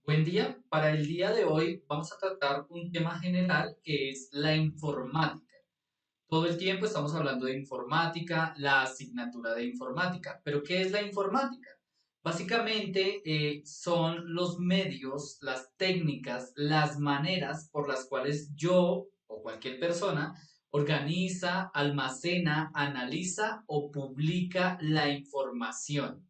Buen día. Para el día de hoy vamos a tratar un tema general que es la informática. Todo el tiempo estamos hablando de informática, la asignatura de informática. ¿Pero qué es la informática? Básicamente son los medios, las técnicas, las maneras por las cuales yo o cualquier persona organiza, almacena, analiza o publica la información.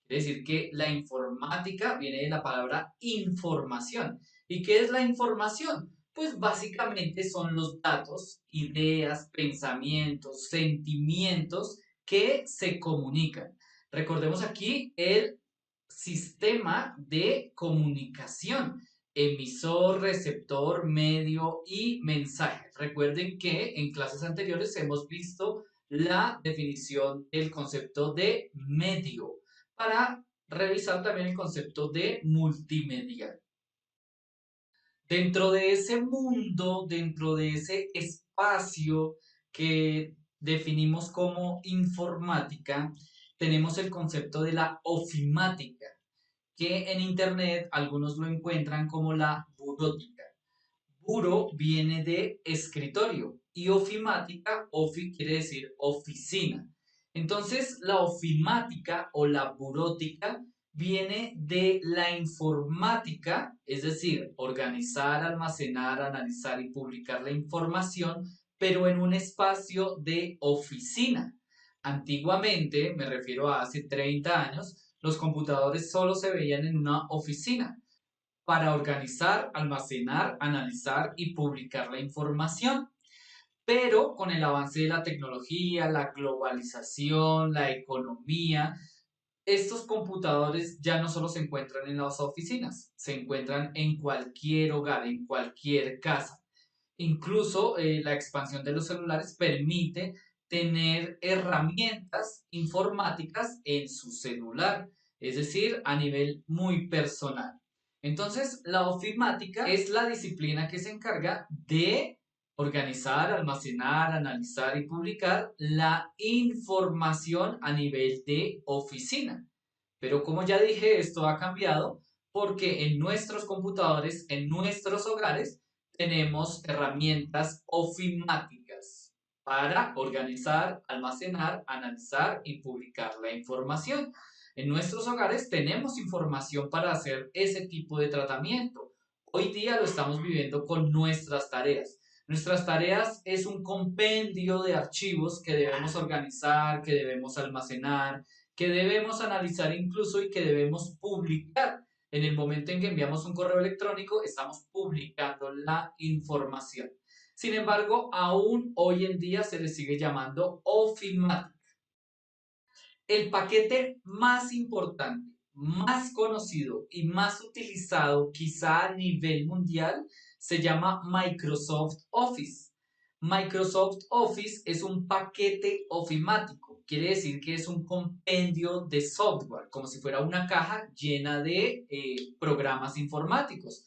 Quiere decir que la informática viene de la palabra información. ¿Y qué es la información? Pues básicamente son los datos, ideas, pensamientos, sentimientos que se comunican. Recordemos aquí el sistema de comunicación, emisor, receptor, medio y mensaje. Recuerden que en clases anteriores hemos visto la definición del concepto de medio para revisar también el concepto de multimedia. Dentro de ese mundo, dentro de ese espacio que definimos como informática, tenemos el concepto de la ofimática, que en Internet algunos lo encuentran como la burótica. Buro viene de escritorio y ofimática, ofi quiere decir oficina. Entonces, la ofimática o la burótica viene de la informática, es decir, organizar, almacenar, analizar y publicar la información, pero en un espacio de oficina. Antiguamente, me refiero a hace 30 años, los computadores solo se veían en una oficina para organizar, almacenar, analizar y publicar la información. Pero con el avance de la tecnología, la globalización, la economía, estos computadores ya no solo se encuentran en las oficinas, se encuentran en cualquier hogar, en cualquier casa. Incluso la expansión de los celulares permite tener herramientas informáticas en su celular, es decir, a nivel muy personal. Entonces, la ofimática es la disciplina que se encarga de organizar, almacenar, analizar y publicar la información a nivel de oficina. Pero como ya dije, esto ha cambiado porque en nuestros computadores, en nuestros hogares, tenemos herramientas ofimáticas para organizar, almacenar, analizar y publicar la información. En nuestros hogares tenemos información para hacer ese tipo de tratamiento. Hoy día lo estamos viviendo con nuestras tareas. Nuestras tareas es un compendio de archivos que debemos organizar, que debemos almacenar, que debemos analizar incluso y que debemos publicar. En el momento en que enviamos un correo electrónico, estamos publicando la información. Sin embargo, aún hoy en día se le sigue llamando ofimática. El paquete más importante, más conocido y más utilizado quizá a nivel mundial se llama Microsoft Office. Microsoft Office es un paquete ofimático, quiere decir que es un compendio de software, como si fuera una caja llena de programas informáticos.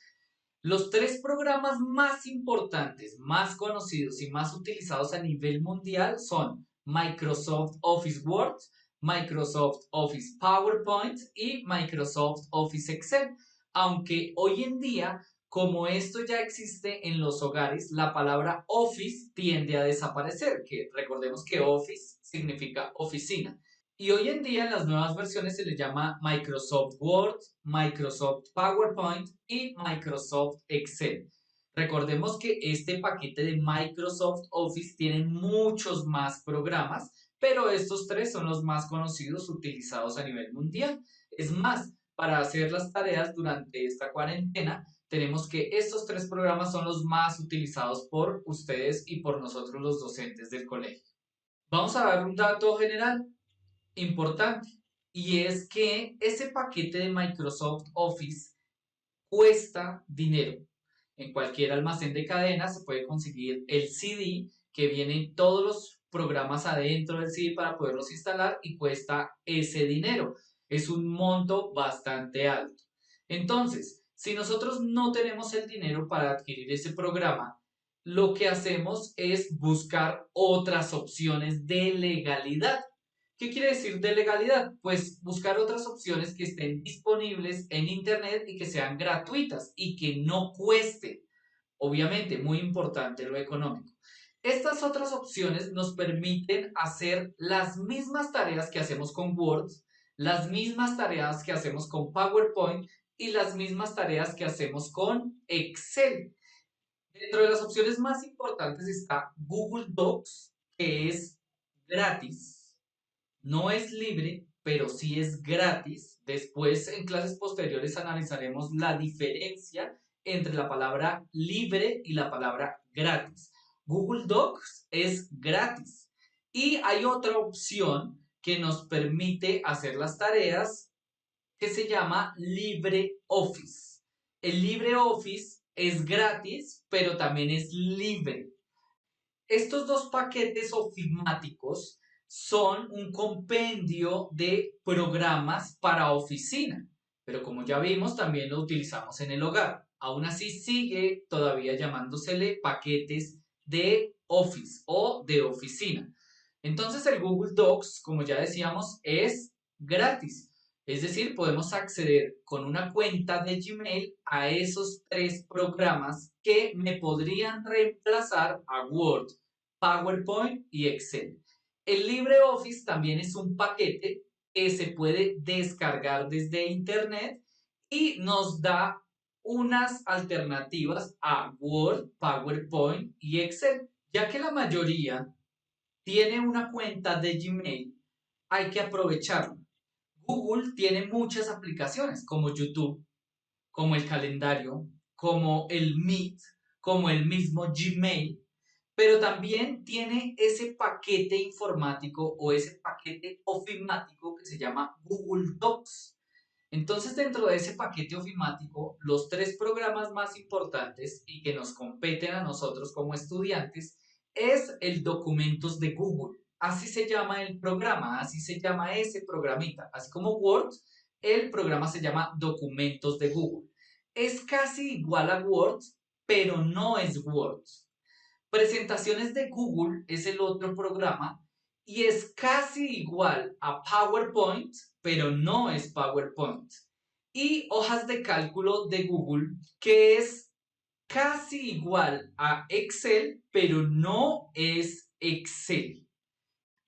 Los tres programas más importantes, más conocidos y más utilizados a nivel mundial son Microsoft Office Word, Microsoft Office PowerPoint y Microsoft Office Excel. Aunque hoy en día, como esto ya existe en los hogares, la palabra Office tiende a desaparecer, que recordemos que Office significa oficina. Y hoy en día en las nuevas versiones se le llama Microsoft Word, Microsoft PowerPoint y Microsoft Excel. Recordemos que este paquete de Microsoft Office tiene muchos más programas, pero estos tres son los más conocidos utilizados a nivel mundial. Es más, para hacer las tareas durante esta cuarentena, tenemos que estos tres programas son los más utilizados por ustedes y por nosotros los docentes del colegio. Vamos a dar un dato general importante, y es que ese paquete de Microsoft Office cuesta dinero. En cualquier almacén de cadena se puede conseguir el CD que vienen todos los programas adentro del CD para poderlos instalar y cuesta ese dinero. Es un monto bastante alto. Entonces, si nosotros no tenemos el dinero para adquirir ese programa, lo que hacemos es buscar otras opciones de legalidad. ¿Qué quiere decir de legalidad? Pues buscar otras opciones que estén disponibles en Internet y que sean gratuitas y que no cuesten. Obviamente, muy importante lo económico. Estas otras opciones nos permiten hacer las mismas tareas que hacemos con Word, las mismas tareas que hacemos con PowerPoint y las mismas tareas que hacemos con Excel. Dentro de las opciones más importantes está Google Docs, que es gratis, no es libre, pero sí es gratis. Después, en clases posteriores, analizaremos la diferencia entre la palabra libre y la palabra gratis. Google Docs es gratis. Y hay otra opción que nos permite hacer las tareas que se llama LibreOffice. El LibreOffice es gratis, pero también es libre. Estos dos paquetes ofimáticos son un compendio de programas para oficina, pero como ya vimos, también lo utilizamos en el hogar. Aún así, sigue todavía llamándosele paquetes de Office o de oficina. Entonces, el Google Docs, como ya decíamos, es gratis. Es decir, podemos acceder con una cuenta de Gmail a esos tres programas que me podrían reemplazar a Word, PowerPoint y Excel. El LibreOffice también es un paquete que se puede descargar desde Internet y nos da unas alternativas a Word, PowerPoint y Excel. Ya que la mayoría tiene una cuenta de Gmail, hay que aprovecharla. Google tiene muchas aplicaciones como YouTube, como el calendario, como el Meet, como el mismo Gmail, pero también tiene ese paquete informático o ese paquete ofimático que se llama Google Docs. Entonces, dentro de ese paquete ofimático, los tres programas más importantes y que nos competen a nosotros como estudiantes es el Documentos de Google. Así se llama el programa, así se llama ese programita. Así como Word, el programa se llama Documentos de Google. Es casi igual a Word, pero no es Word. Presentaciones de Google es el otro programa y es casi igual a PowerPoint, pero no es PowerPoint. Y hojas de cálculo de Google, que es casi igual a Excel, pero no es Excel.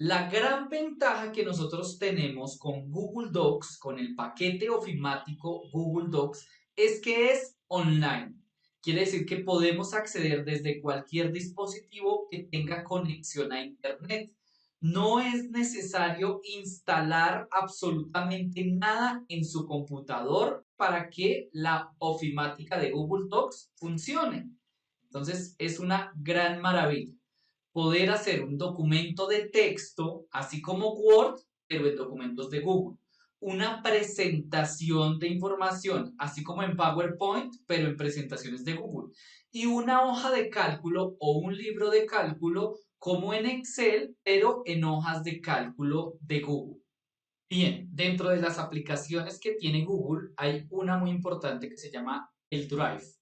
La gran ventaja que nosotros tenemos con Google Docs, con el paquete ofimático Google Docs, es que es online. Quiere decir que podemos acceder desde cualquier dispositivo que tenga conexión a Internet. No es necesario instalar absolutamente nada en su computador para que la ofimática de Google Docs funcione. Entonces, es una gran maravilla poder hacer un documento de texto, así como Word, pero en documentos de Google. Una presentación de información, así como en PowerPoint, pero en presentaciones de Google. Y una hoja de cálculo o un libro de cálculo, como en Excel, pero en hojas de cálculo de Google. Bien, dentro de las aplicaciones que tiene Google, hay una muy importante que se llama el Drive.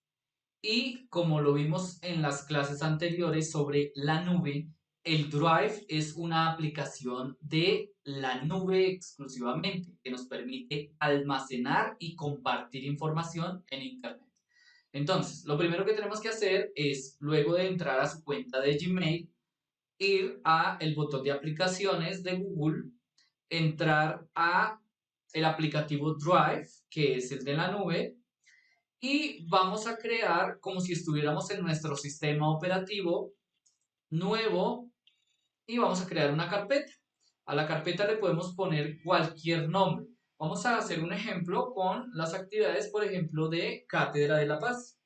Y como lo vimos en las clases anteriores sobre la nube, el Drive es una aplicación de la nube exclusivamente que nos permite almacenar y compartir información en Internet. Entonces, lo primero que tenemos que hacer es, luego de entrar a su cuenta de Gmail, ir a el botón de aplicaciones de Google, entrar a el aplicativo Drive, que es el de la nube, y vamos a crear como si estuviéramos en nuestro sistema operativo nuevo y vamos a crear una carpeta. A la carpeta le podemos poner cualquier nombre. Vamos a hacer un ejemplo con las actividades, por ejemplo, de Cátedra de la Paz.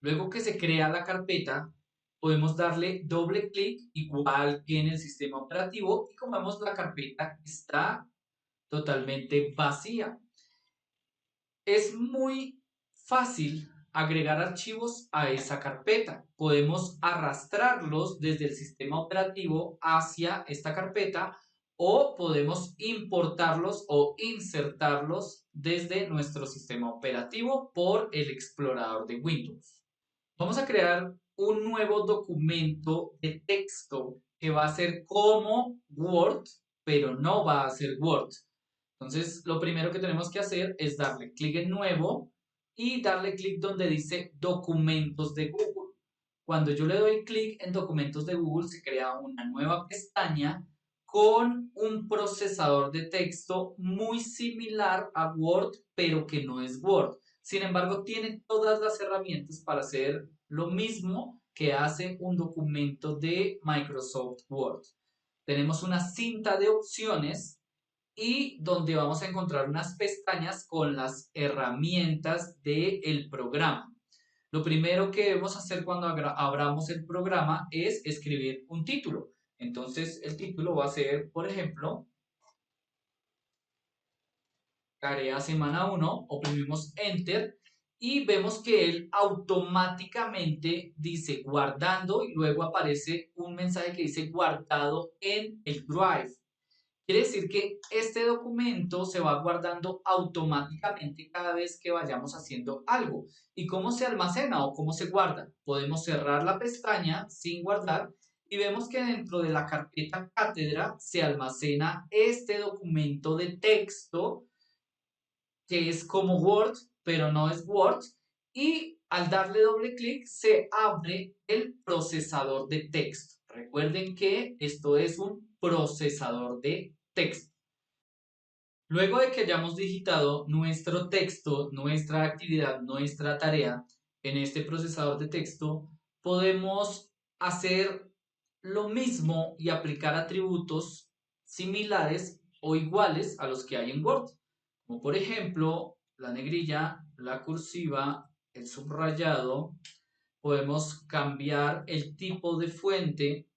Luego que se crea la carpeta, podemos darle doble clic igual que en el sistema operativo y como vemos la carpeta está totalmente vacía. Es muy fácil agregar archivos a esa carpeta. Podemos arrastrarlos desde el sistema operativo hacia esta carpeta o podemos importarlos o insertarlos desde nuestro sistema operativo por el explorador de Windows. Vamos a crear un nuevo documento de texto que va a ser como Word, pero no va a ser Word. Entonces, lo primero que tenemos que hacer es darle clic en nuevo y darle clic donde dice documentos de Google. Cuando yo le doy clic en documentos de Google, se crea una nueva pestaña con un procesador de texto muy similar a Word, pero que no es Word. Sin embargo, tiene todas las herramientas para hacer lo mismo que hace un documento de Microsoft Word. Tenemos una cinta de opciones y donde vamos a encontrar unas pestañas con las herramientas del programa. Lo primero que debemos hacer cuando abramos el programa es escribir un título. Entonces el título va a ser, por ejemplo, tarea semana 1, oprimimos Enter y vemos que él automáticamente dice guardando y luego aparece un mensaje que dice guardado en el Drive. Quiere decir que este documento se va guardando automáticamente cada vez que vayamos haciendo algo. ¿Y cómo se almacena o cómo se guarda? Podemos cerrar la pestaña sin guardar y vemos que dentro de la carpeta cátedra se almacena este documento de texto que es como Word, pero no es Word. Y al darle doble clic se abre el procesador de texto. Recuerden que esto es un procesador de texto. Luego de que hayamos digitado nuestro texto, nuestra actividad, nuestra tarea en este procesador de texto, podemos hacer lo mismo y aplicar atributos similares o iguales a los que hay en Word, como por ejemplo la negrilla, la cursiva, el subrayado. Podemos cambiar el tipo de fuente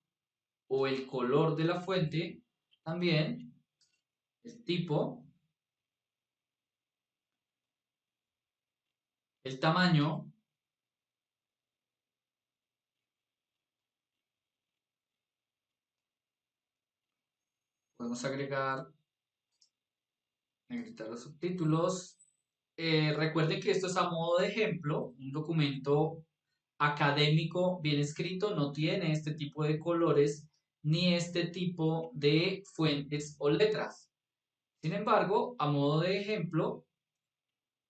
o el color de la fuente también, el tipo, el tamaño. Podemos agregar, negritar los subtítulos. Recuerden que esto es a modo de ejemplo. Un documento académico bien escrito no tiene este tipo de colores ni este tipo de fuentes o letras. Sin embargo, a modo de ejemplo,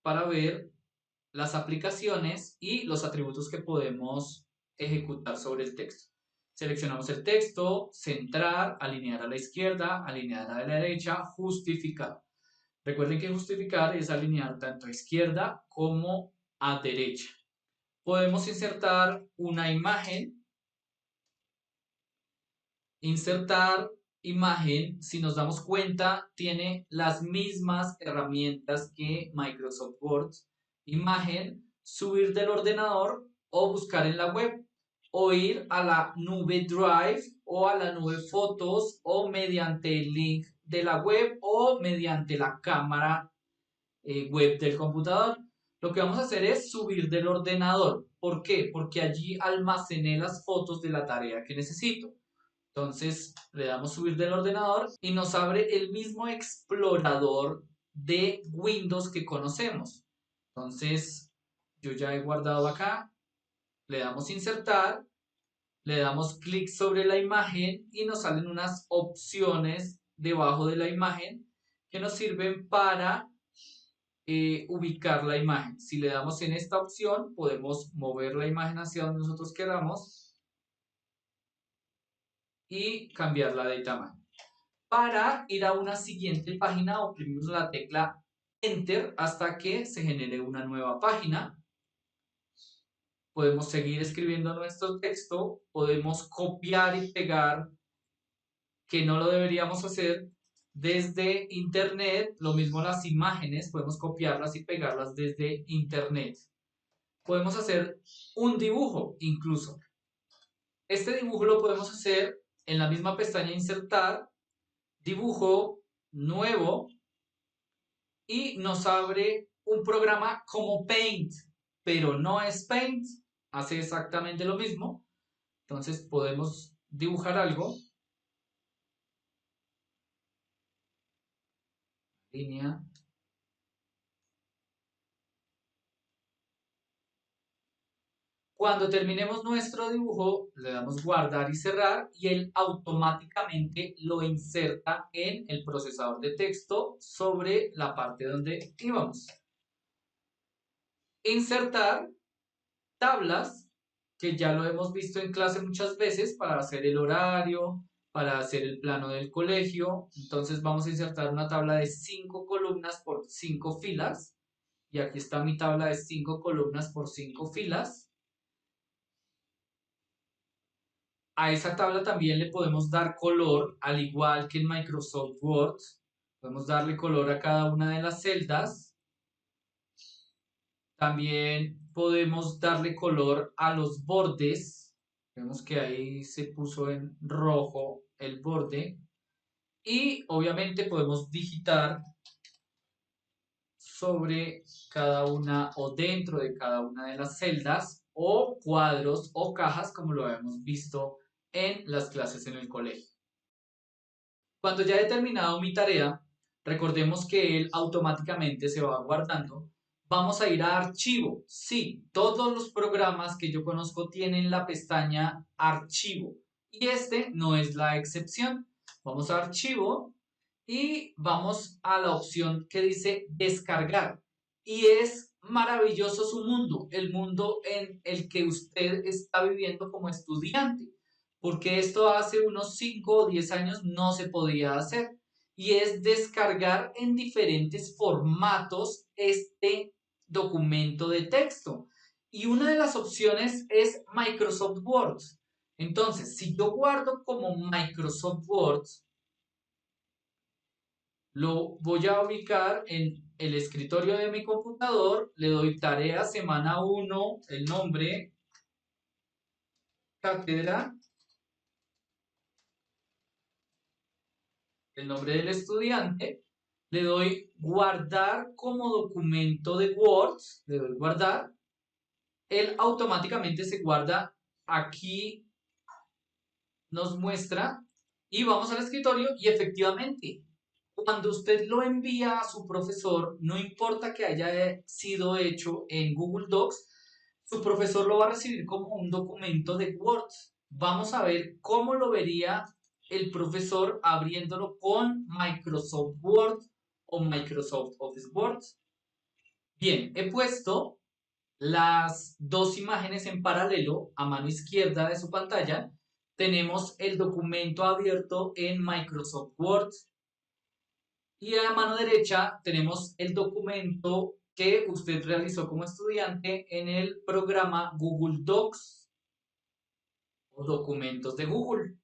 para ver las aplicaciones y los atributos que podemos ejecutar sobre el texto. Seleccionamos el texto, centrar, alinear a la izquierda, alinear a la derecha, justificar. Recuerden que justificar es alinear tanto a izquierda como a derecha. Podemos insertar una imagen. Insertar imagen, si nos damos cuenta, tiene las mismas herramientas que Microsoft Word. Imagen, subir del ordenador o buscar en la web o ir a la nube Drive o a la nube Fotos o mediante el link de la web o mediante la cámara web del computador. Lo que vamos a hacer es subir del ordenador. ¿Por qué? Porque allí almacené las fotos de la tarea que necesito. Entonces le damos subir del ordenador y nos abre el mismo explorador de Windows que conocemos. Entonces yo ya he guardado acá, le damos insertar, le damos clic sobre la imagen y nos salen unas opciones debajo de la imagen que nos sirven para ubicar la imagen. Si le damos en esta opción, podemos mover la imagen hacia donde nosotros queramos y cambiarla de tamaño. Para ir a una siguiente página, oprimimos la tecla Enter hasta que se genere una nueva página. Podemos seguir escribiendo nuestro texto, podemos copiar y pegar, que no lo deberíamos hacer desde internet. Lo mismo las imágenes, podemos copiarlas y pegarlas desde internet. Podemos hacer un dibujo incluso. Este dibujo lo podemos hacer en la misma pestaña Insertar, Dibujo, Nuevo, y nos abre un programa como Paint, pero no es Paint, hace exactamente lo mismo. Entonces podemos dibujar algo, línea, Cuando terminemos nuestro dibujo, le damos guardar y cerrar y él automáticamente lo inserta en el procesador de texto sobre la parte donde íbamos. Insertar tablas, que ya lo hemos visto en clase muchas veces, para hacer el horario, para hacer el plano del colegio. Entonces vamos a insertar una tabla de 5 columnas por 5 filas. Y aquí está mi tabla de 5 columnas por 5 filas. A esa tabla también le podemos dar color, al igual que en Microsoft Word. Podemos darle color a cada una de las celdas. También podemos darle color a los bordes. Vemos que ahí se puso en rojo el borde. Y obviamente podemos digitar sobre cada una o dentro de cada una de las celdas o cuadros o cajas, como lo habíamos visto en las clases en el colegio. Cuando ya he terminado mi tarea, recordemos que él automáticamente se va guardando. Vamos a ir a archivo. Sí, todos los programas que yo conozco tienen la pestaña archivo y este no es la excepción. Vamos a archivo y vamos a la opción que dice descargar. Y es maravilloso su mundo, el mundo en el que usted está viviendo como estudiante, porque esto hace unos 5 o 10 años no se podía hacer. Y es descargar en diferentes formatos este documento de texto. Y una de las opciones es Microsoft Word. Entonces, si yo guardo como Microsoft Word, lo voy a ubicar en el escritorio de mi computador, le doy tarea semana 1, el nombre, cátedra, el nombre del estudiante, le doy guardar como documento de Word, le doy guardar, él automáticamente se guarda aquí, nos muestra y vamos al escritorio y efectivamente, cuando usted lo envía a su profesor, no importa que haya sido hecho en Google Docs, su profesor lo va a recibir como un documento de Word. Vamos a ver cómo lo vería el profesor abriéndolo con Microsoft Word o Microsoft Office Word. Bien, he puesto las dos imágenes en paralelo a mano izquierda de su pantalla. Tenemos el documento abierto en Microsoft Word y a mano derecha tenemos el documento que usted realizó como estudiante en el programa Google Docs o documentos de Google.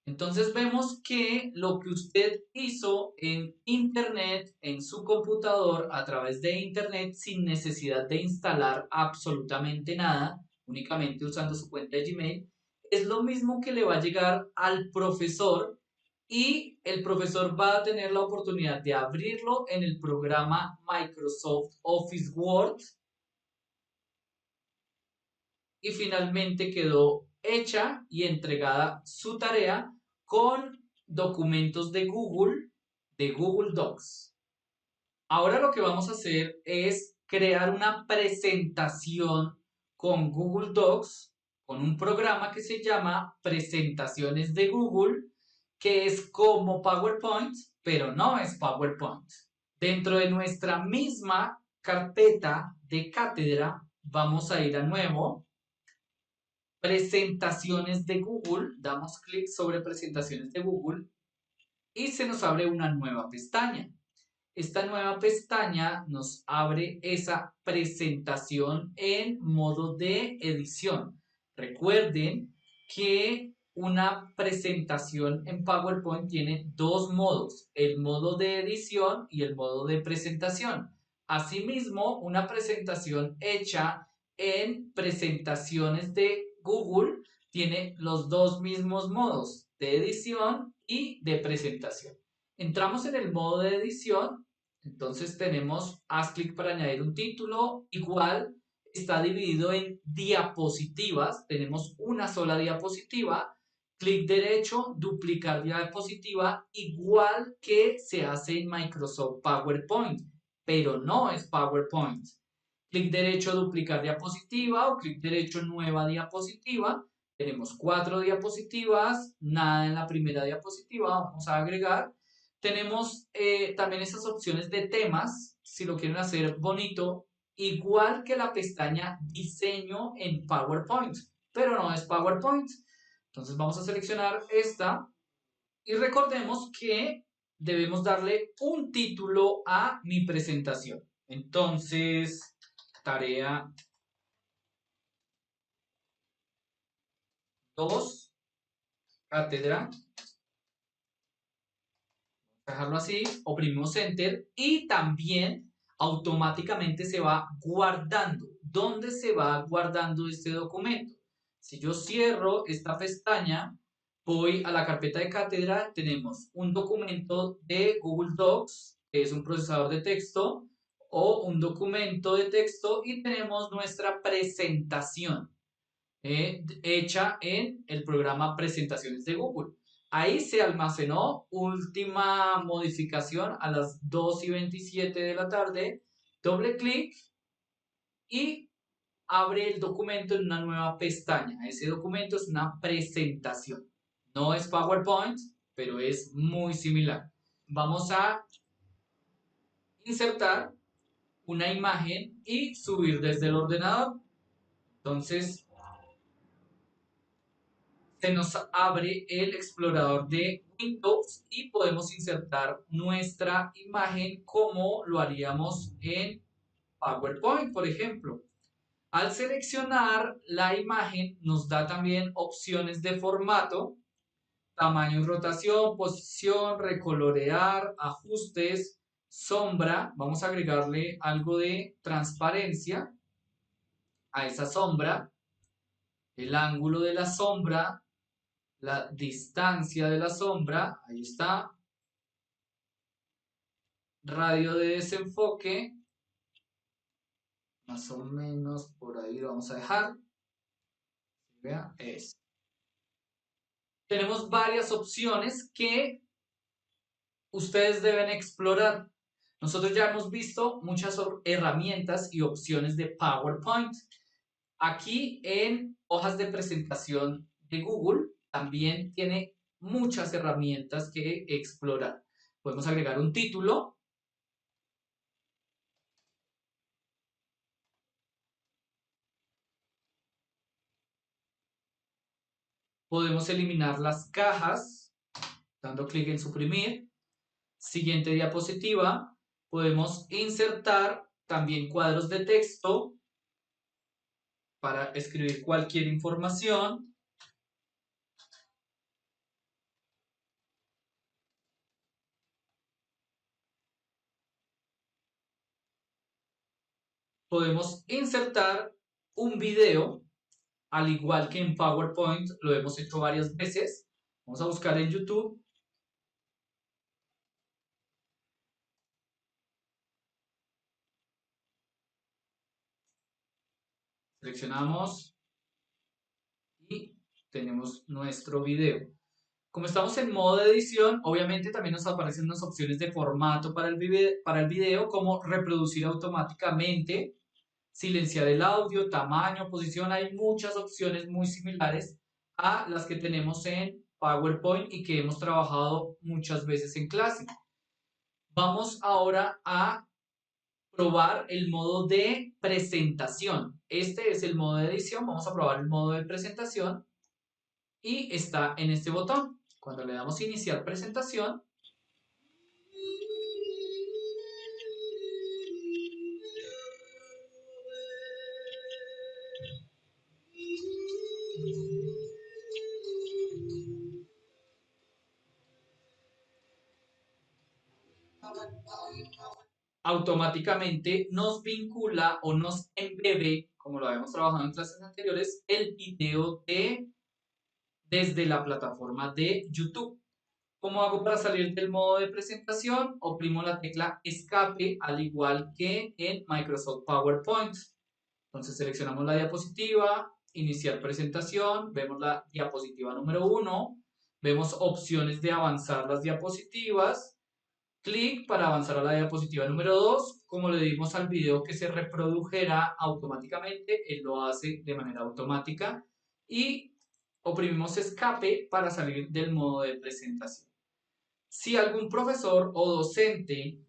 Entonces vemos que lo que usted hizo en Internet, en su computador, a través de Internet, sin necesidad de instalar absolutamente nada, únicamente usando su cuenta de Gmail, es lo mismo que le va a llegar al profesor y el profesor va a tener la oportunidad de abrirlo en el programa Microsoft Office Word y finalmente quedó hecha y entregada su tarea con documentos de Google Docs. Ahora lo que vamos a hacer es crear una presentación con Google Docs, con un programa que se llama Presentaciones de Google, que es como PowerPoint, pero no es PowerPoint. Dentro de nuestra misma carpeta de cátedra, vamos a ir a nuevo, presentaciones de Google, damos clic sobre presentaciones de Google y se nos abre una nueva pestaña. Esta nueva pestaña nos abre esa presentación en modo de edición. Recuerden que una presentación en PowerPoint tiene dos modos, el modo de edición y el modo de presentación. Asimismo, una presentación hecha en presentaciones de Google tiene los dos mismos modos, de edición y de presentación. Entramos en el modo de edición, entonces tenemos, haz clic para añadir un título, igual está dividido en diapositivas, tenemos una sola diapositiva, clic derecho, duplicar diapositiva, igual que se hace en Microsoft PowerPoint, pero no es PowerPoint. Clic derecho, duplicar diapositiva o clic derecho, nueva diapositiva. Tenemos 4 diapositivas, nada en la primera diapositiva, vamos a agregar. Tenemos también esas opciones de temas, si lo quieren hacer bonito, igual que la pestaña diseño en PowerPoint, pero no es PowerPoint. Entonces vamos a seleccionar esta y recordemos que debemos darle un título a mi presentación. Entonces, tarea 2, cátedra, dejarlo así, oprimimos Enter y también automáticamente se va guardando. ¿Dónde se va guardando este documento? Si yo cierro esta pestaña, voy a la carpeta de cátedra, tenemos un documento de Google Docs, que es un procesador de texto, o un documento de texto y tenemos nuestra presentación hecha en el programa Presentaciones de Google. Ahí se almacenó, última modificación a las 2:27 de la tarde, doble clic y abre el documento en una nueva pestaña. Ese documento es una presentación. No es PowerPoint, pero es muy similar. Vamos a insertar una imagen y subir desde el ordenador. Entonces, se nos abre el explorador de Windows y podemos insertar nuestra imagen como lo haríamos en PowerPoint, por ejemplo. Al seleccionar la imagen nos da también opciones de formato, tamaño y rotación, posición, recolorear, ajustes, sombra. Vamos a agregarle algo de transparencia a esa sombra, el ángulo de la sombra, la distancia de la sombra, ahí está, radio de desenfoque, más o menos por ahí lo vamos a dejar. Vea, es. Tenemos varias opciones que ustedes deben explorar. Nosotros ya hemos visto muchas herramientas y opciones de PowerPoint. Aquí en hojas de presentación de Google también tiene muchas herramientas que explorar. Podemos agregar un título. Podemos eliminar las cajas dando clic en suprimir. Siguiente diapositiva. Podemos insertar también cuadros de texto para escribir cualquier información. Podemos insertar un video, al igual que en PowerPoint lo hemos hecho varias veces. Vamos a buscar en YouTube. Seleccionamos y tenemos nuestro video. Como estamos en modo de edición, obviamente también nos aparecen unas opciones de formato para el video, como reproducir automáticamente, silenciar el audio, tamaño, posición. Hay muchas opciones muy similares a las que tenemos en PowerPoint y que hemos trabajado muchas veces en clase. Vamos ahora a probar el modo de presentación. Este es el modo de edición. Vamos a probar el modo de presentación y está en este botón. Cuando le damos iniciar presentación, automáticamente nos vincula o nos embebe, como lo habíamos trabajado en clases anteriores, el video desde la plataforma de YouTube. ¿Cómo hago para salir del modo de presentación? Oprimo la tecla escape, al igual que en Microsoft PowerPoint. Entonces seleccionamos la diapositiva, iniciar presentación, vemos la diapositiva número 1, vemos opciones de avanzar las diapositivas, Clic para avanzar a la diapositiva número 2. Como le dimos al video que se reprodujera automáticamente, él lo hace de manera automática. Y oprimimos escape para salir del modo de presentación. Si algún profesor o docente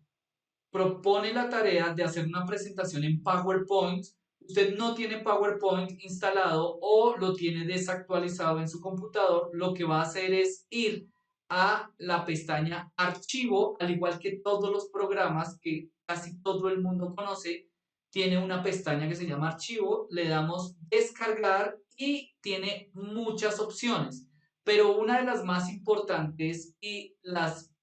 propone la tarea de hacer una presentación en PowerPoint, usted no tiene PowerPoint instalado o lo tiene desactualizado en su computador, lo que va a hacer es ir a la pestaña Archivo, al igual que todos los programas que casi todo el mundo conoce, tiene una pestaña que se llama Archivo, le damos Descargar y tiene muchas opciones, pero una de las más importantes y las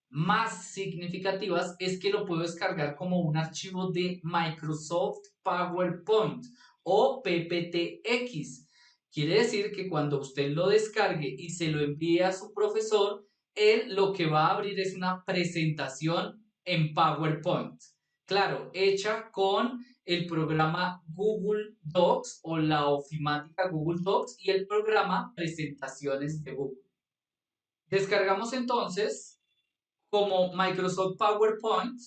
más significativas es que lo puedo descargar como un archivo de Microsoft PowerPoint o PPTX. Quiere decir que cuando usted lo descargue y se lo envíe a su profesor, él lo que va a abrir es una presentación en PowerPoint. Claro, hecha con el programa Google Docs o la ofimática Google Docs y el programa Presentaciones de Google. Descargamos entonces como Microsoft PowerPoint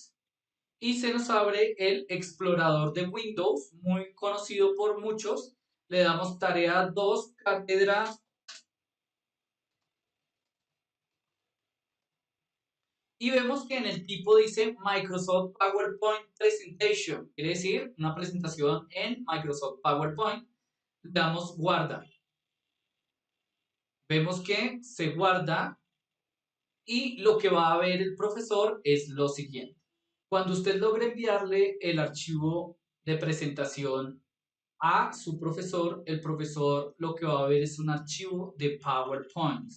y se nos abre el explorador de Windows, muy conocido por muchos. Le damos tarea 2, cátedra, y vemos que en el tipo dice Microsoft PowerPoint Presentation, quiere decir una presentación en Microsoft PowerPoint. Le damos guardar. Vemos que se guarda y lo que va a ver el profesor es lo siguiente. Cuando usted logre enviarle el archivo de presentación a su profesor, el profesor lo que va a ver es un archivo de PowerPoint.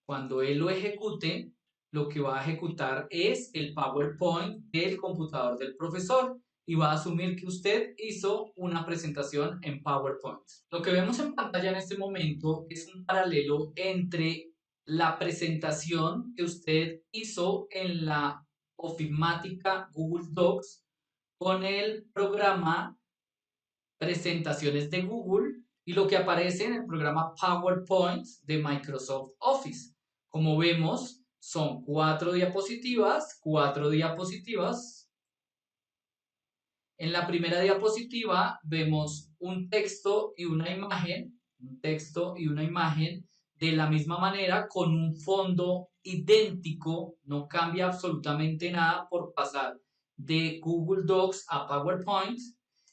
Cuando él lo ejecute, lo que va a ejecutar es el PowerPoint del computador del profesor y va a asumir que usted hizo una presentación en PowerPoint. Lo que vemos en pantalla en este momento es un paralelo entre la presentación que usted hizo en la ofimática Google Docs con el programa Presentaciones de Google y lo que aparece en el programa PowerPoint de Microsoft Office. Como vemos, son 4 diapositivas, 4 diapositivas. En la primera diapositiva vemos un texto y una imagen, de la misma manera con un fondo idéntico, no cambia absolutamente nada por pasar de Google Docs a PowerPoint.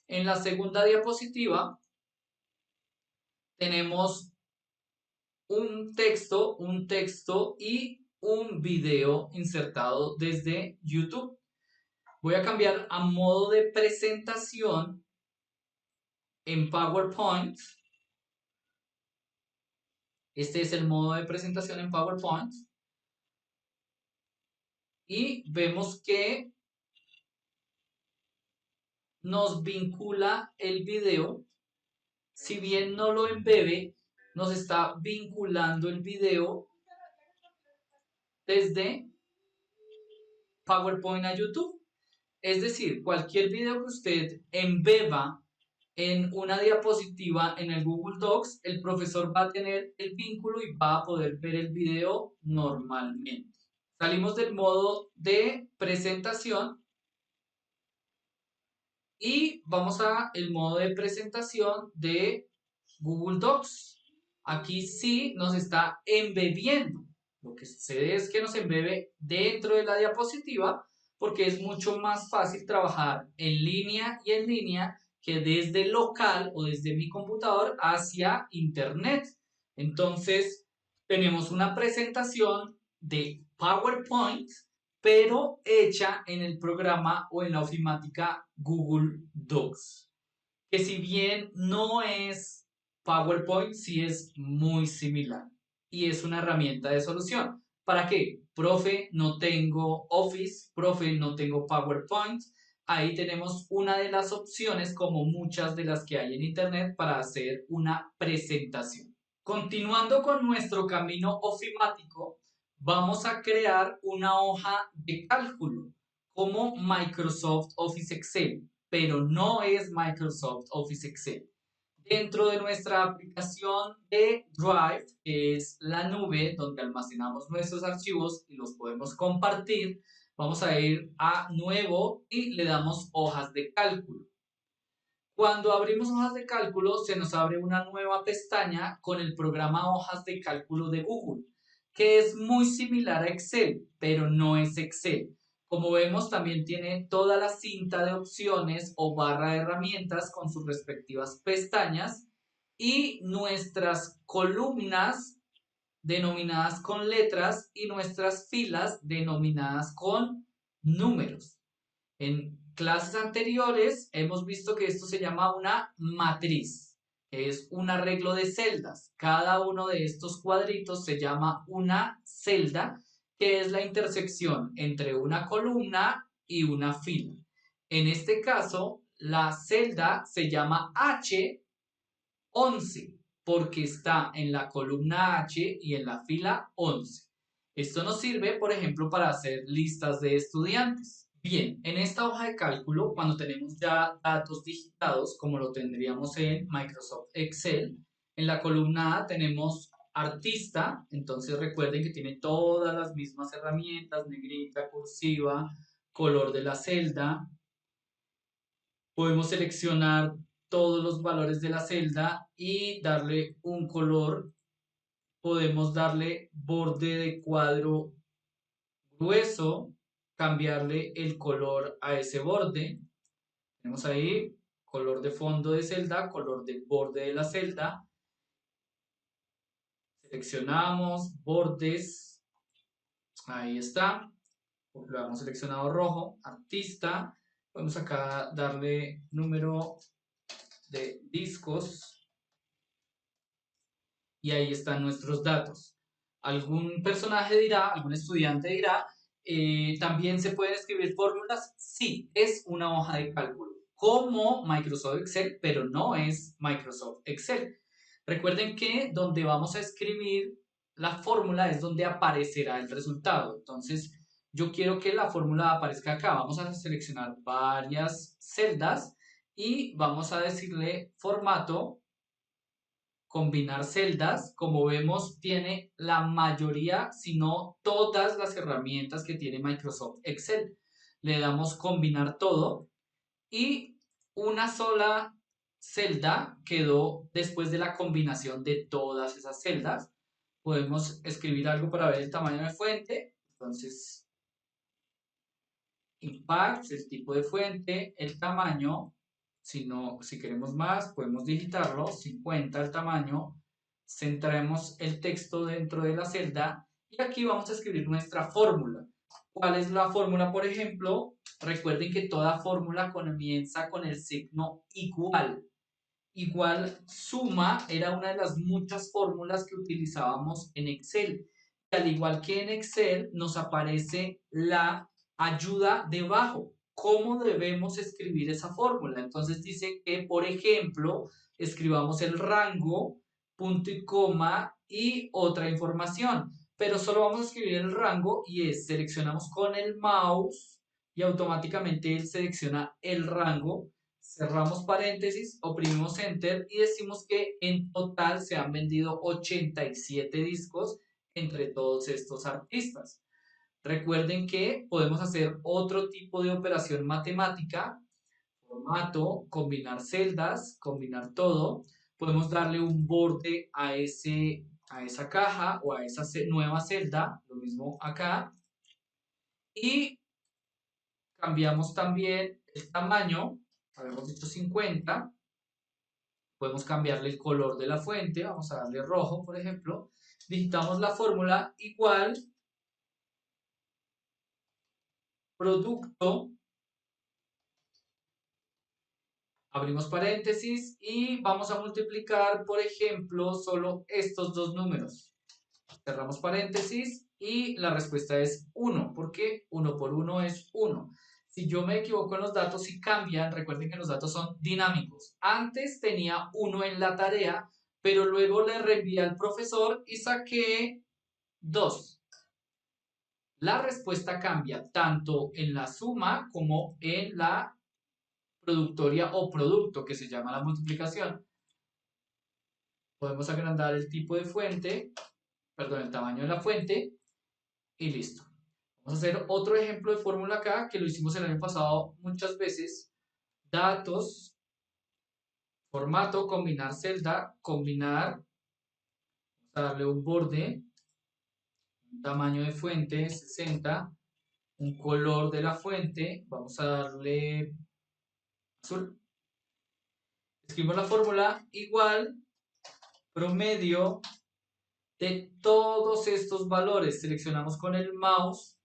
En la segunda diapositiva tenemos un texto y un video insertado desde YouTube. Voy a cambiar a modo de presentación en PowerPoint. Este es el modo de presentación en PowerPoint. Y vemos que nos vincula el video. Si bien no lo embebe, nos está vinculando el video desde PowerPoint a YouTube. Es decir, cualquier video que usted embeba en una diapositiva en el Google Docs, el profesor va a tener el vínculo y va a poder ver el video normalmente. Salimos del modo de presentación y vamos a el modo de presentación de Google Docs. Aquí sí nos está embebiendo. Lo que sucede es que nos embebe dentro de la diapositiva porque es mucho más fácil trabajar en línea y en línea que desde local o desde mi computador hacia internet. Entonces, tenemos una presentación de PowerPoint, pero hecha en el programa o en la ofimática Google Docs, que si bien no es PowerPoint, sí es muy similar y es una herramienta de solución. ¿Para qué? Profe, no tengo Office, profe, no tengo PowerPoint. Ahí tenemos una de las opciones, como muchas de las que hay en Internet, para hacer una presentación. Continuando con nuestro camino ofimático, vamos a crear una hoja de cálculo como Microsoft Office Excel, pero no es Microsoft Office Excel. Dentro de nuestra aplicación de Drive, que es la nube donde almacenamos nuestros archivos y los podemos compartir, vamos a ir a Nuevo y le damos hojas de cálculo. Cuando abrimos hojas de cálculo, se nos abre una nueva pestaña con el programa Hojas de Cálculo de Google, que es muy similar a Excel, pero no es Excel. Como vemos, también tiene toda la cinta de opciones o barra de herramientas con sus respectivas pestañas y nuestras columnas denominadas con letras y nuestras filas denominadas con números. En clases anteriores hemos visto que esto se llama una matriz, que es un arreglo de celdas. Cada uno de estos cuadritos se llama una celda, que es la intersección entre una columna y una fila. En este caso, la celda se llama H11 porque está en la columna H y en la fila 11. Esto nos sirve, por ejemplo, para hacer listas de estudiantes. Bien, en esta hoja de cálculo, cuando tenemos ya datos digitados, como lo tendríamos en Microsoft Excel, en la columna A tenemos artista, entonces recuerden que tiene todas las mismas herramientas, negrita, cursiva, color de la celda. Podemos seleccionar todos los valores de la celda y darle un color. Podemos darle borde de cuadro grueso, cambiarle el color a ese borde. Tenemos ahí color de fondo de celda, color de borde de la celda. Seleccionamos bordes, ahí está, porque lo hemos seleccionado rojo, artista. Podemos acá darle número de discos y ahí están nuestros datos. Algún personaje dirá, algún estudiante dirá, ¿también se pueden escribir fórmulas? Sí, es una hoja de cálculo, como Microsoft Excel, pero no es Microsoft Excel. Recuerden que donde vamos a escribir la fórmula es donde aparecerá el resultado. Entonces, yo quiero que la fórmula aparezca acá. Vamos a seleccionar varias celdas y vamos a decirle formato, combinar celdas. Como vemos, tiene la mayoría, si no todas las herramientas que tiene Microsoft Excel. Le damos combinar todo y una sola celda quedó después de la combinación de todas esas celdas. Podemos escribir algo para ver el tamaño de fuente. Entonces, impact, el tipo de fuente, el tamaño. Si queremos más, podemos digitarlo, 50 el tamaño. Centramos el texto dentro de la celda y aquí vamos a escribir nuestra fórmula. ¿Cuál es la fórmula, por ejemplo? Recuerden que toda fórmula comienza con el signo igual. Igual suma era una de las muchas fórmulas que utilizábamos en Excel. Y al igual que en Excel, nos aparece la ayuda debajo. ¿Cómo debemos escribir esa fórmula? Entonces dice que, por ejemplo, escribamos el rango, punto y coma y otra información. Pero solo vamos a escribir el rango y seleccionamos con el mouse y automáticamente él selecciona el rango. Cerramos paréntesis, oprimimos Enter y decimos que en total se han vendido 87 discos entre todos estos artistas. Recuerden que podemos hacer otro tipo de operación matemática, formato, combinar celdas, combinar todo. Podemos darle un borde a esa caja o a esa nueva celda, lo mismo acá. Y cambiamos también el tamaño, habíamos dicho 50. Podemos cambiarle el color de la fuente, vamos a darle rojo, por ejemplo. Digitamos la fórmula igual producto, abrimos paréntesis y vamos a multiplicar, por ejemplo, solo estos dos números. Cerramos paréntesis y la respuesta es 1, porque 1 por 1 es 1. Si yo me equivoco en los datos y cambian, recuerden que los datos son dinámicos. Antes tenía 1 en la tarea, pero luego le reenvié al profesor y saqué 2. La respuesta cambia tanto en la suma como en la productoria o producto, que se llama la multiplicación. Podemos agrandar el tipo de fuente, perdón, el tamaño de la fuente y listo. Vamos a hacer otro ejemplo de fórmula acá que lo hicimos el año pasado muchas veces. Datos, formato, combinar celda, combinar, vamos a darle un borde, un tamaño de fuente 60, un color de la fuente, vamos a darle azul. Escribimos la fórmula igual promedio de todos estos valores. Seleccionamos con el mouse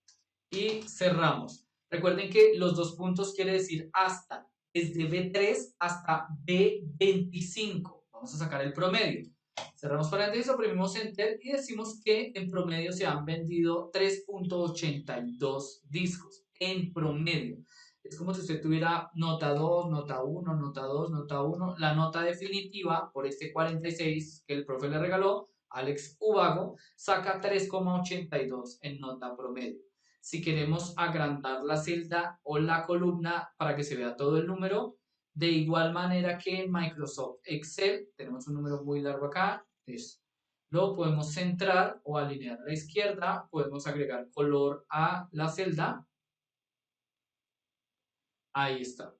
y cerramos. Recuerden que los dos puntos quiere decir hasta, desde B3 hasta B25. Vamos a sacar el promedio. Cerramos paréntesis, oprimimos Enter y decimos que en promedio se han vendido 3.82 discos. En promedio. Es como si usted tuviera nota 2, nota 1, nota 2, nota 1. La nota definitiva por este 46 que el profe le regaló, Alex Ubago, saca 3.82 en nota promedio. Si queremos agrandar la celda o la columna para que se vea todo el número, de igual manera que en Microsoft Excel, tenemos un número muy largo acá, lo podemos centrar o alinear a la izquierda, podemos agregar color a la celda, ahí está.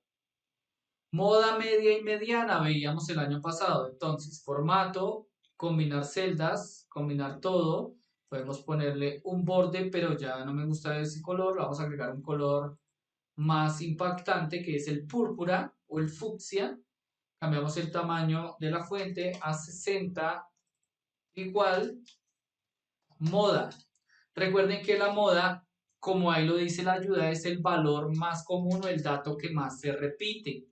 Moda media y mediana, veíamos el año pasado, entonces formato, combinar celdas, combinar todo, podemos ponerle un borde, pero ya no me gusta ese color, vamos a agregar un color más impactante que es el púrpura o el fucsia. Cambiamos el tamaño de la fuente a 60, igual, moda. Recuerden que la moda, como ahí lo dice la ayuda, es el valor más común o el dato que más se repite.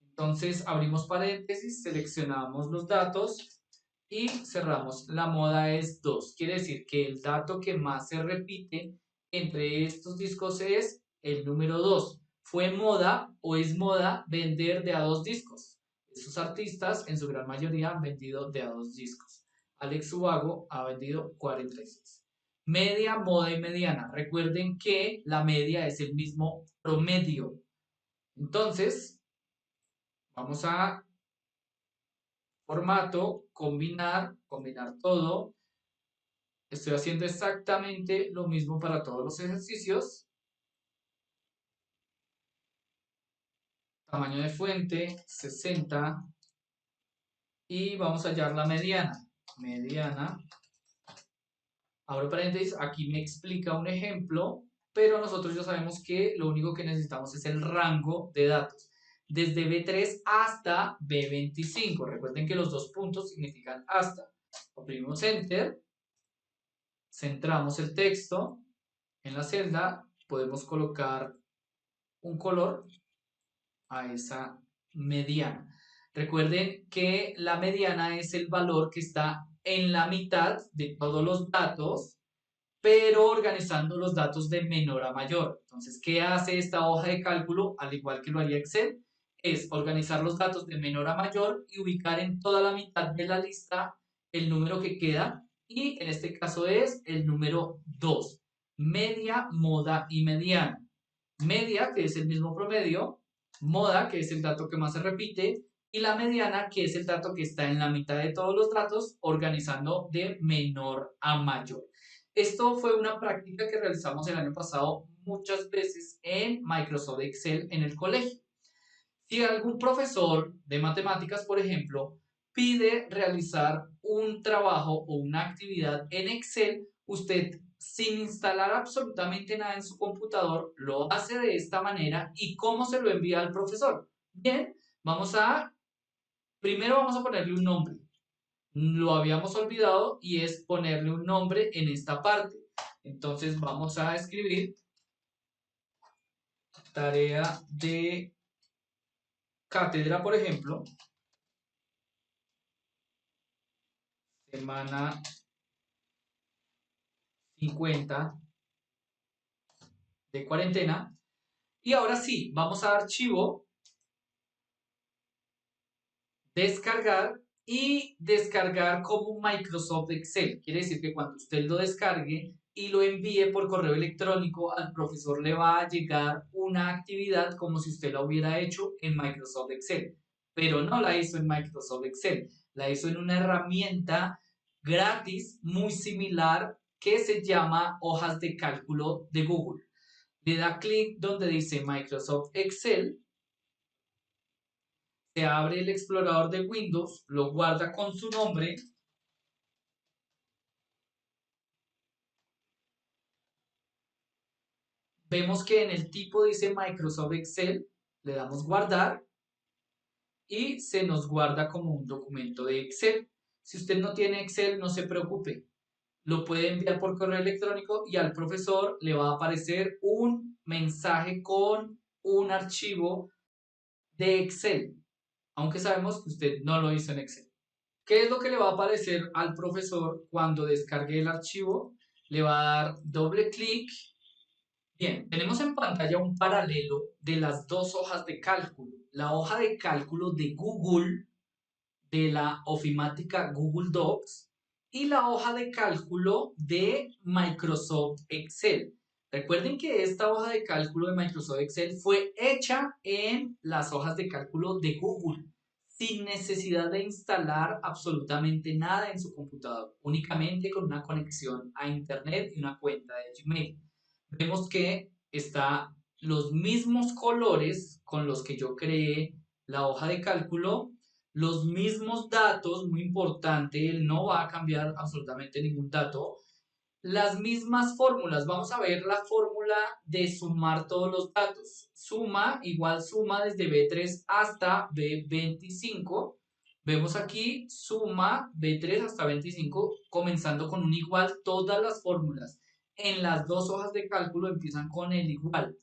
Entonces abrimos paréntesis, seleccionamos los datos y cerramos. La moda es 2. Quiere decir que el dato que más se repite entre estos discos es el número 2. Fue moda o es moda vender de a 2 discos. Esos artistas en su gran mayoría han vendido de a 2 discos. Alex Ubago ha vendido 46. Media, moda y mediana. Recuerden que la media es el mismo promedio. Entonces, vamos a formato, combinar, combinar todo. Estoy haciendo exactamente lo mismo para todos los ejercicios. Tamaño de fuente, 60. Y vamos a hallar la mediana. Mediana. Abro paréntesis, aquí me explica un ejemplo, pero nosotros ya sabemos que lo único que necesitamos es el rango de datos. Desde B3 hasta B25. Recuerden que los dos puntos significan hasta. Oprimimos Enter. Centramos el texto en la celda, podemos colocar un color a esa mediana. Recuerden que la mediana es el valor que está en la mitad de todos los datos, pero organizando los datos de menor a mayor. Entonces, ¿qué hace esta hoja de cálculo? Al igual que lo haría Excel, es organizar los datos de menor a mayor y ubicar en toda la mitad de la lista el número que queda, y en este caso es el número 2. Media, moda y mediana. Media, que es el mismo promedio, moda, que es el dato que más se repite, y la mediana, que es el dato que está en la mitad de todos los datos, organizando de menor a mayor. Esto fue una práctica que realizamos el año pasado muchas veces en Microsoft Excel en el colegio. Si algún profesor de matemáticas, por ejemplo, pide realizar un trabajo o una actividad en Excel, usted sin instalar absolutamente nada en su computador lo hace de esta manera. ¿Y cómo se lo envía al profesor? Bien, primero vamos a ponerle un nombre. Lo habíamos olvidado y es ponerle un nombre en esta parte. Entonces vamos a escribir tarea de cátedra, por ejemplo, semana 50 de cuarentena. Y ahora sí, vamos a archivo, descargar y descargar como Microsoft Excel. Quiere decir que cuando usted lo descargue y lo envíe por correo electrónico, al profesor le va a llegar una actividad como si usted la hubiera hecho en Microsoft Excel, pero no la hizo en Microsoft Excel. La hizo en una herramienta gratis muy similar que se llama hojas de cálculo de Google. Le da clic donde dice Microsoft Excel, se abre el explorador de Windows, lo guarda con su nombre. Vemos que en el tipo dice Microsoft Excel, le damos guardar y se nos guarda como un documento de Excel. Si usted no tiene Excel, no se preocupe. Lo puede enviar por correo electrónico y al profesor le va a aparecer un mensaje con un archivo de Excel, aunque sabemos que usted no lo hizo en Excel. ¿Qué es lo que le va a aparecer al profesor cuando descargue el archivo? Le va a dar doble clic. Bien, tenemos en pantalla un paralelo de las dos hojas de cálculo. La hoja de cálculo de Google, de la ofimática Google Docs, y la hoja de cálculo de Microsoft Excel. Recuerden que esta hoja de cálculo de Microsoft Excel fue hecha en las hojas de cálculo de Google, sin necesidad de instalar absolutamente nada en su computador, únicamente con una conexión a Internet y una cuenta de Gmail. Vemos que está los mismos colores con los que yo creé la hoja de cálculo, los mismos datos, muy importante, él no va a cambiar absolutamente ningún dato, las mismas fórmulas. Vamos a ver la fórmula de sumar todos los datos. Suma igual suma desde B3 hasta B25. Vemos aquí suma B3 hasta 25, comenzando con un igual. Todas las fórmulas en las dos hojas de cálculo empiezan con el igual.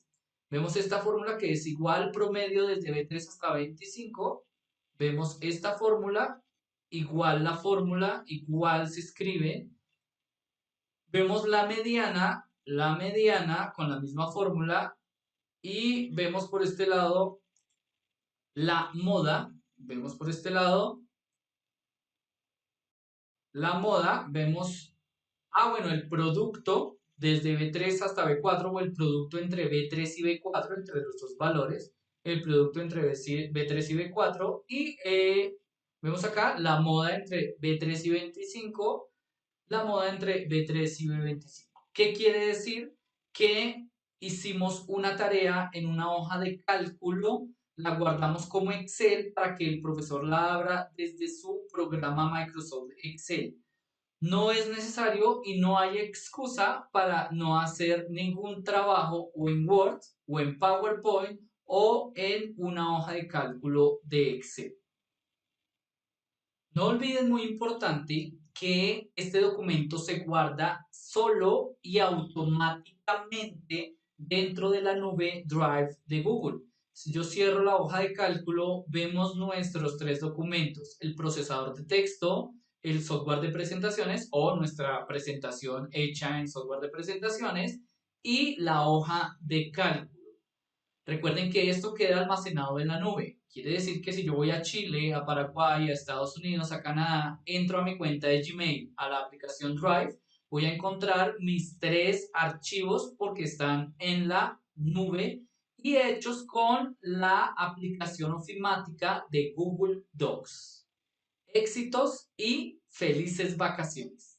Vemos esta fórmula que es igual promedio desde B3 hasta 25. Vemos esta fórmula, igual la fórmula, igual se escribe. Vemos la mediana con la misma fórmula y vemos por este lado la moda, vemos por este lado la moda, vemos, bueno, el producto desde B3 hasta B4 o el producto entre B3 y B4, entre los dos valores, el producto entre B3 y B4 y vemos acá la moda entre B3 y 25, la moda entre B3 y B25. ¿Qué quiere decir? Que hicimos una tarea en una hoja de cálculo, la guardamos como Excel para que el profesor la abra desde su programa Microsoft Excel. No es necesario y no hay excusa para no hacer ningún trabajo o en Word o en PowerPoint o en una hoja de cálculo de Excel. No olviden, muy importante, que este documento se guarda solo y automáticamente dentro de la nube Drive de Google. Si yo cierro la hoja de cálculo, vemos nuestros tres documentos: el procesador de texto, el software de presentaciones o nuestra presentación hecha en software de presentaciones y la hoja de cálculo. Recuerden que esto queda almacenado en la nube. Quiere decir que si yo voy a Chile, a Paraguay, a Estados Unidos, a Canadá, entro a mi cuenta de Gmail, a la aplicación Drive, voy a encontrar mis tres archivos porque están en la nube y hechos con la aplicación ofimática de Google Docs. Éxitos y felices vacaciones.